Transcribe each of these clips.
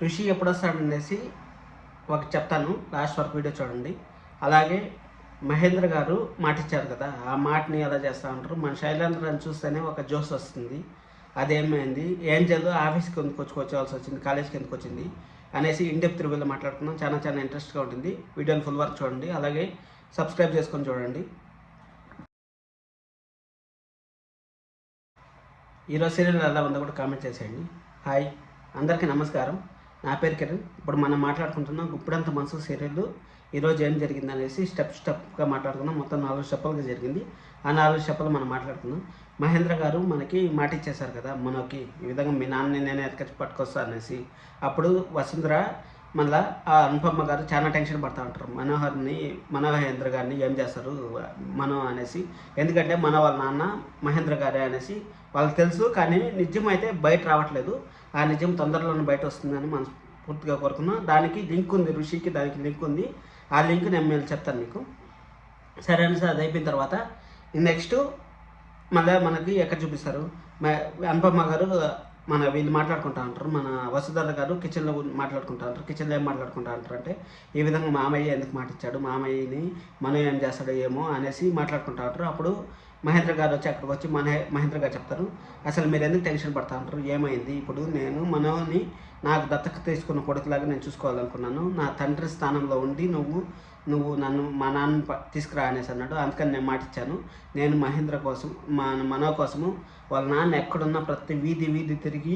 ఋషి ఎప్పుడు వస్తాడనేసి ఒక చెప్తాను, లాస్ట్ వరకు వీడియో చూడండి. అలాగే మహేంద్ర గారు మాట ఇచ్చారు కదా, ఆ మాటని ఎలా చేస్తూ ఉంటారు. మన శైలేంద్రని చూస్తేనే ఒక జోస్ వస్తుంది. అదేమైంది, ఏంజల్ ఆఫీస్కి ఎందుకు వచ్చుకోవాల్సి వచ్చింది, కాలేజ్కి ఎందుకు వచ్చింది అనేసి ఇన్డెప్త్ రివ్యూలో మాట్లాడుకుందాం. చాలా చాలా ఇంట్రెస్ట్గా ఉంటుంది. వీడియోని ఫుల్ వర్క్ చూడండి, అలాగే సబ్స్క్రైబ్ చేసుకొని చూడండి. ఈరోజు సీరియల్ ఎలా ఉందో కూడా కామెంట్ చేసేయండి. హాయ్, అందరికీ నమస్కారం. నా పేరు కిరణ్. ఇప్పుడు మనం మాట్లాడుకుంటున్నాం గుప్పుడంత మనసు సీరియల్ ఈరోజు ఏం జరిగింది అనేసి స్టెప్గా మాట్లాడుకుందాం. మొత్తం 4 స్టెప్పులుగా జరిగింది. ఆ 4 స్టెప్పులు మనం మాట్లాడుకుందాం. మహేంద్ర గారు మనకి మాట ఇచ్చేశారు కదా, మనకి ఈ విధంగా మీ నాన్నని నేనే ఎత్తుకొచ్చి పట్టుకొస్తా అనేసి. అప్పుడు వసుంధర మళ్ళీ ఆ అనుపమ్మ గారు చాలా టెన్షన్ పడుతూ ఉంటారు. మనోహేంద్ర గారిని ఏం చేస్తారు అనేసి. ఎందుకంటే వాళ్ళ నాన్న మహేంద్ర గారే అనేసి వాళ్ళకి తెలుసు, కానీ నిజం అయితే బయట రావట్లేదు. ఆ నిజం తొందరలోనే బయట వస్తుందని మనం పూర్తిగా కోరుకున్నాం. దానికి లింక్ ఉంది, ఋషికి దానికి లింక్ ఉంది. ఆ లింక్ నేను చెప్తాను మీకు. సరే అనేసి అది అయిపోయిన తర్వాత నెక్స్ట్ మళ్ళీ మనకి ఎక్కడ చూపిస్తారు, అనుపమ్మ గారు వీళ్ళు మాట్లాడుకుంటూ ఉంటారు. మన వసుధర గారు కిచెన్లో మాట్లాడుకుంటూ ఉంటారు. కిచెన్లో ఏం మాట్లాడుకుంటూ ఉంటారు అంటే, ఈ విధంగా మామయ్య ఎందుకు మాట ఇచ్చాడు, మామయ్యని మనం ఏం చేస్తాడో ఏమో అనేసి మాట్లాడుకుంటూ ఉంటారు. అప్పుడు మహేంద్ర గారు వచ్చి అక్కడికి వచ్చి మహేంద్ర గారు చెప్తారు, అసలు మీరు ఎందుకు టెన్షన్ పడతా ఉంటారు, ఏమైంది, ఇప్పుడు నేను మనోని నాకు దత్తత తీసుకున్న కొడుకులాగా నేను చూసుకోవాలనుకున్నాను. నా తండ్రి స్థానంలో ఉండి నువ్వు నన్ను మా నాన్న తీసుకురా అనేసి అన్నాడు. అందుకని నేను మాట ఇచ్చాను. నేను మహేంద్ర కోసం మనో కోసము వాళ్ళ నాన్న ఎక్కడున్నా ప్రతి వీధి తిరిగి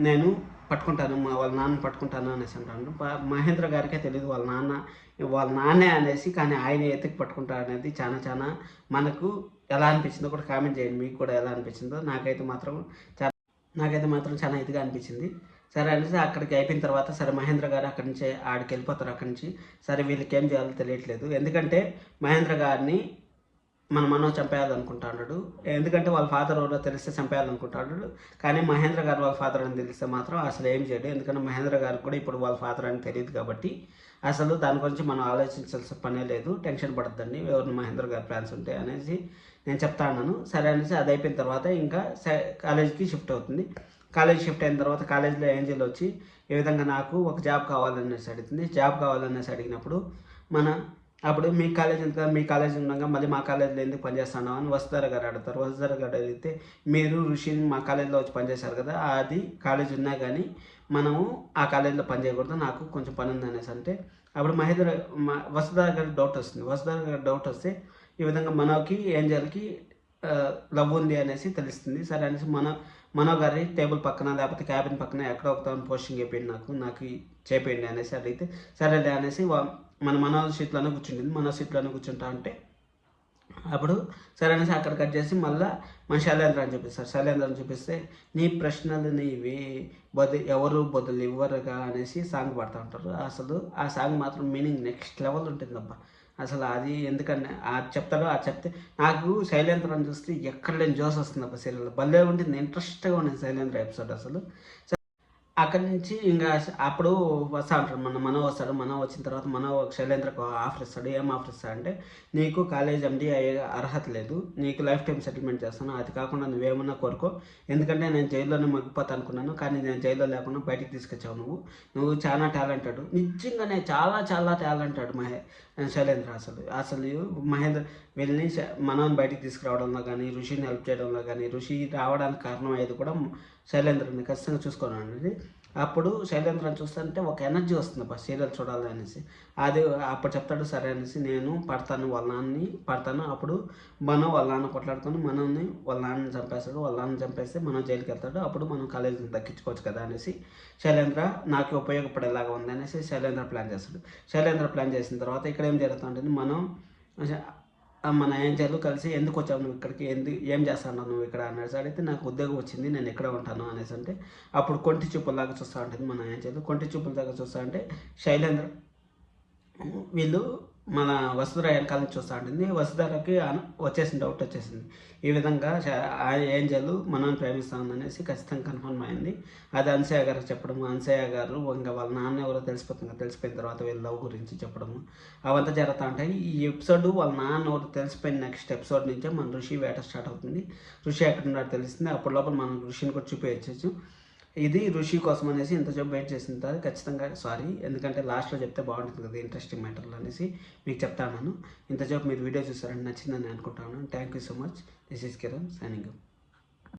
నేను పట్టుకుంటాను, వాళ్ళ నాన్న పట్టుకుంటాను అనేసి అంటాను. మహేంద్ర గారికే తెలియదు వాళ్ళ నాన్నే అనేసి, కానీ ఆయన ఎత్తుకు పట్టుకుంటారు అనేది చాలా మనకు ఎలా అనిపించిందో కూడా కామెంట్ చేయండి. మీకు కూడా ఎలా అనిపించిందో. నాకైతే మాత్రం చాలా ఇదిగా అనిపించింది. సరే అనేసి అక్కడికి అయిపోయిన తర్వాత సరే మహేంద్ర గారు అక్కడి నుంచి ఆడికి వెళ్ళిపోతారు. అక్కడి నుంచి సరే వీళ్ళకి ఏం చేయాలో తెలియట్లేదు. ఎందుకంటే మహేంద్ర గారిని మనో చంపేయాలనుకుంటాడు. ఎందుకంటే వాళ్ళ ఫాదర్ ఎవరో తెలిస్తే చంపేయాలనుకుంటాడు. కానీ మహేంద్ర గారు వాళ్ళ ఫాదర్ అని తెలిస్తే మాత్రం అసలు ఏం చేయడు. ఎందుకంటే మహేంద్ర గారికి కూడా ఇప్పుడు వాళ్ళ ఫాదర్ అని తెలియదు కాబట్టి అసలు దాని గురించి మనం ఆలోచించాల్సిన పనే లేదు. టెన్షన్ పడద్దండి ఎవరిని మహేంద్ర గారి ప్లాన్స్ ఉంటాయి అనేసి నేను చెప్తా ఉన్నాను. సరే అనేసి అది అయిపోయిన తర్వాత ఇంకా కాలేజీకి షిఫ్ట్ అవుతుంది. కాలేజ్ షిఫ్ట్ అయిన తర్వాత కాలేజీలో ఏంజల్ వచ్చి ఈ విధంగా నాకు ఒక జాబ్ కావాలనేసి అడుగుతుంది. జాబ్ కావాలనేసి అడిగినప్పుడు అప్పుడు మీ కాలేజ్ ఉండగా మళ్ళీ మా కాలేజీలో ఎందుకు పనిచేస్తున్నావు అని వసుధర గారు అడుగుతారు. వసుధర గారు అడిగితే మీరు ఋషిని మా కాలేజీలో వచ్చి పనిచేశారు కదా, అది కాలేజ్ ఉన్నా కానీ మనము ఆ కాలేజీలో పనిచేయకూడదు, నాకు కొంచెం పని ఉంది అనేసి అంటే అప్పుడు వసుధర గారికి డౌట్ వస్తుంది. వసుధర గారికి డౌట్ వస్తే ఈ విధంగా మనోకి ఏంజల్కి లవ్ ఉంది అనేసి తెలుస్తుంది. సరే అనేసి మనో గారి టేబుల్ పక్కన లేకపోతే క్యాబిన్ పక్కన ఎక్కడో ఒక పోస్టింగ్ అయిపోయింది, నాకు చేపేయండి అనేసి అడిగితే సరేలే అనేసి మనో సీట్లోనే కూర్చుంటుంది. మనో సీట్లోనే కూర్చుంటా అంటే అప్పుడు సరే అనేసి అక్కడ కట్ చేసి మళ్ళీ మన శైలేంద్ర అని చూపిస్తారు. శైలేంద్ర అని చూపిస్తే నీ ప్రశ్నలు నీవి ఎవరు బదులు ఇవ్వరుగా అనేసి సాంగ్ పాడుతూ ఉంటారు. అసలు ఆ సాంగ్ మాత్రం మీనింగ్ నెక్స్ట్ లెవెల్ ఉంటుందబ్బా. అసలు అది ఎందుకంటే చెప్తారో చెప్తే నాకు శైలేంద్రని చూస్తే ఎక్కడ లేని జోస్ వస్తుంది అబ్బా. సీరియల్ భలే ఉంటుంది, ఇంట్రెస్ట్గా ఉంటుంది శైలేంద్ర ఎపిసోడ్ అసలు. అక్కడి నుంచి ఇంకా అప్పుడు వస్తా ఉంటారు. మనో వస్తాడు. మనో వచ్చిన తర్వాత శైలేంద్రకు ఆఫర్ ఇస్తాడు. ఏం ఆఫర్ ఇస్తాడు అంటే, నీకు కాలేజ్ ఎండి అయ్యే అర్హత లేదు, నీకు లైఫ్ టైం సెటిల్మెంట్ చేస్తాను, అది కాకుండా నువ్వేమన్నా కోరుకో, ఎందుకంటే నేను జైల్లోనే మగ్గిపోతా అనుకున్నాను, కానీ నేను జైల్లో లేకుండా బయటికి తీసుకొచ్చావు, నువ్వు చాలా టాలెంటెడ్, నిజంగానే చాలా టాలెంటెడ్ శైలేంద్ర. అసలు మహేంద్ర వీళ్ళని మనోని బయటికి తీసుకురావడంలో కానీ, ఋషిని హెల్ప్ చేయడంలో కానీ, ఋషి రావడానికి కారణం అయ్యేది కూడా శైలేంద్రని ఖచ్చితంగా చూసుకోనండి. అప్పుడు శైలేంద్రని చూస్తుంటే ఒక ఎనర్జీ వస్తుంది అబ్బా సీరియల్ చూడాలనేసి. అది అప్పుడు చెప్తాడు సరే అనేసి, నేను పడతాను వాళ్ళ నాన్నని పడతాను. అప్పుడు వాళ్ళ నాన్న కొట్లాడుకొని వాళ్ళ నాన్నని చంపేస్తాడు. వాళ్ళ నాన్న చంపేస్తే జైలుకి వెళ్తాడు. అప్పుడు మనం కాలేజీని దక్కించుకోవచ్చు కదా అనేసి శైలేంద్ర నాకు ఉపయోగపడేలాగా ఉంది అనేసి శైలేంద్ర ప్లాన్ చేస్తాడు. శైలేంద్ర ప్లాన్ చేసిన తర్వాత ఇక్కడ ఏం జరుగుతుంటుంది, మన ఏంజల్ కలిసి ఎందుకు వచ్చావు నువ్వు ఇక్కడికి, ఏం చేస్తాను నువ్వు ఇక్కడ అనేసి అడిగితే, నాకు ఉద్యోగం వచ్చింది, నేను ఎక్కడ ఉంటాను అనేసి అంటే అప్పుడు కొంటి చూపుల్లాగా చూస్తూ ఉంటుంది మన ఏంజల్. కొంటి చూపుల దాకా చూస్తూ అంటే శైలేంద్ర వీళ్ళు మన వసుధర వెనకాల నుంచి చూస్తూ ఉంటుంది. వసుధరకి డౌట్ వచ్చేసింది. ఈ విధంగా ఏంజల్ మనల్ని ప్రేమిస్తాను అనేసి ఖచ్చితంగా కన్ఫర్మ్ అయింది. అది అన్సయ్య గారికి చెప్పడము, అన్సయ్య గారు ఇంకా వాళ్ళ నాన్న ఎవరో తెలిసిపోయిన తర్వాత వీళ్ళ లవ్ గురించి చెప్పడము అవంతా జరుగుతూ ఉంటాయి. ఈ ఎపిసోడ్ వాళ్ళ నాన్న ఎవరు తెలిసిపోయిన నెక్స్ట్ ఎపిసోడ్ నుంచే మన ఋషి వేట స్టార్ట్ అవుతుంది. ఋషి ఎక్కడున్నాడో తెలుస్తుంది. అప్పుడు లోపల మనం ఋషిని కూడా చూపించచ్చు. ఇది ఋషి కోసం అనేసి ఇంతసేపు వెయిట్ చేసిన ఖచ్చితంగా సారీ, ఎందుకంటే లాస్ట్లో చెప్తే బాగుంటుంది కదా ఇంట్రెస్టింగ్ మ్యాటర్లు అనేసి మీకు చెప్తాను. ఇంతసేపు మీరు వీడియో చూసారని నచ్చిందని అనుకుంటాను. Thank you so much. This is Kiran signing.